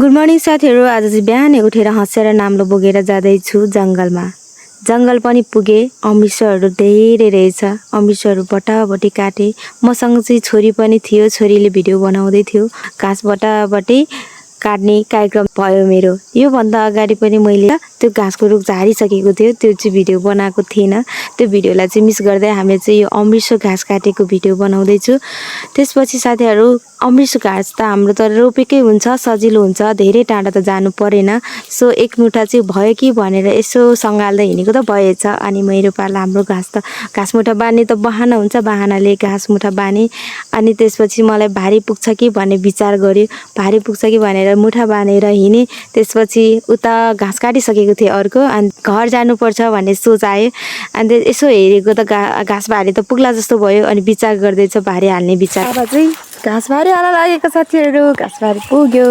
Good morning साथीहरु। आज चाहिँ बिहानै उठेर हँसेर नाम्लो बोकेर जाँदैछु जंगलमा। जंगल पनि पुगे। अमृतसरहरु धेरै रहेछ। अमृतसरहरु बटाबटी काटे। मसँग चाहिँ छोरी पनि थियो। छोरीले भिडियो बनाउँदै थियो। घाँस बटाबटी काट्ने कार्यक्रम भयो मेरो। यो भन्दा अगाडि पनि मैले त्यो घाँसको रुख झारिसकेको थियो। त्यो चाहिँ भिडियो बनाएको थिएन। त्यो भिडियोलाई चाहिँ मिस गर्दै हामी चाहिँ यो अमृतसर घाँस काटेको भिडियो बनाउँदै छु। त्यसपछि साथीहरु अमृतसर घाँस त हाम्रो त रोपेकै हुन्छ, सजिलो हुन्छ, धेरै टाढा त जानु परेन। सो एक मुठा चाहिँ भयो कि भनेर यसो सँगाल्दै हिँडेको त भएछ। अनि मेरो पाला हाम्रो घाँस मुठा बाँध्ने त बहाना हुन्छ, बहानाले घाँस मुठा बाँधे। अनि त्यसपछि मलाई भारी पुग्छ कि भन्ने विचार गर्यो। भारी पुग्छ कि भनेर मुठा बाँधेर हिँडे। त्यसपछि उता घाँस काटिसकेको थिएँ अर्को। अनि घर जानुपर्छ भन्ने सोच आयो। अनि यसो हेरेको त घाँस भारी त पुग्ला जस्तो भयो। अनि विचार गर्दैछ भारी हाल्ने विचार। अब चाहिँ घाँस भारी हाल्न लागेको साथीहरु। घाँस भारी पुग्यो।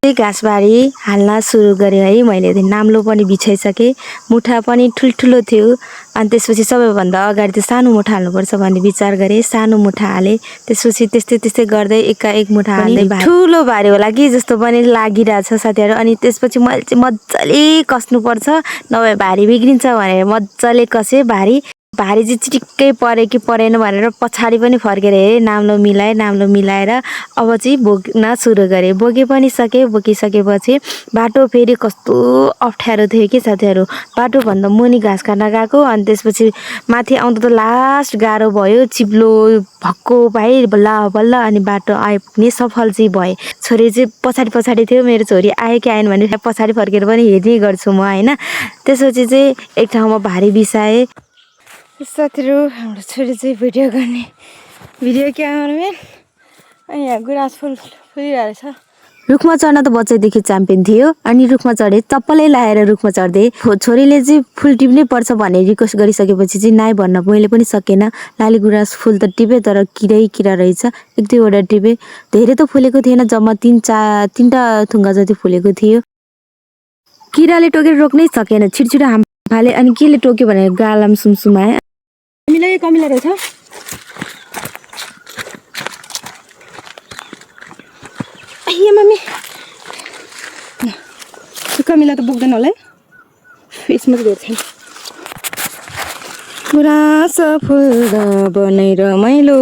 घाँस भारी हाल्न सुरु गरे है। मैले नाम्लो पनि बिछाइसके। मुठा पनि ठुल्ठुलो थियो। अनि त्यसपछि सबैभन्दा अगाडि त सानो मुठा हाल्नुपर्छ भन्ने विचार गरे। सानो मुठा हाले। त्यसपछि त्यस्तै गर्दै एकाएक मुठा हाल्दै ठुलो भारी होला कि जस्तो पनि लागिरहेछ साथीहरु। अनि त्यसपछि मैले चाहिँ मज्जाले कसनु पर्छ, नभए भारी बिग्रिन्छ भनेर मज्जाले कसे। भारी चाहिँ चिटिक्कै परे कि परेन भनेर पछाडी पनि फर्केर हेरे। नाम्लो मिलाएर अब चाहिँ बोक्न सुरु गरे। बोके पनि सके। बोकिसकेपछि बाटो फेरि कस्तो अप्ठ्यारो थियो कि साथीहरु। बाटो भन्दा मुनि घाँस काट्न गएको। अनि त्यसपछि माथि आउँदा त लास्ट गाह्रो भयो। चिप्लो भक्को भाइ बल्ल अनि बाटो आइपुग्ने सफल चाहिँ भए। छोरी चाहिँ पछाडी थियो। मेरो छोरी आयो कि आएन भने पछाडी फर्केर पनि हेर्ने गर्छु म हैन। त्यसपछि चाहिँ एक ठाउँमा भारी बिसाए। साथीहरु हाम्रो छोरी चाहिँ भिडियो क्यामेराम्यान। अनि यहाँ गुराँस फुल फुलिरहेको छ। रुखमा चढ्न त बच्चैदेखि च्याम्पियन थियो। अनि रुखमा चढे, चप्पलै लाएर रुखमा चढ्दै। छोरीले चाहिँ फुल टिप्नै पर्छ भन्ने रिक्वेस्ट गरिसकेपछि चाहिँ नाइ भन्न मैले पनि सकेन। लाली गुराँस फुल त टिपे तर किरा रहेछ। एक दुईवटा टिपे। धेरै त फुलेको थिएन। जम्मा तीनटा थुङ्गा जति फुलेको थियो। किराले टोकेर रोक्नै सकेन। छिटछिटो हाम फाले। अनि केले टोक्यो भने गालाम सुमसुमाए। कमिला रहेछ। ए मम्मी कमिला त पुग्दैन होला है। यसमा चाहिँ धेरै छैन। गुराँस फुल्दा बनै रमाइलो।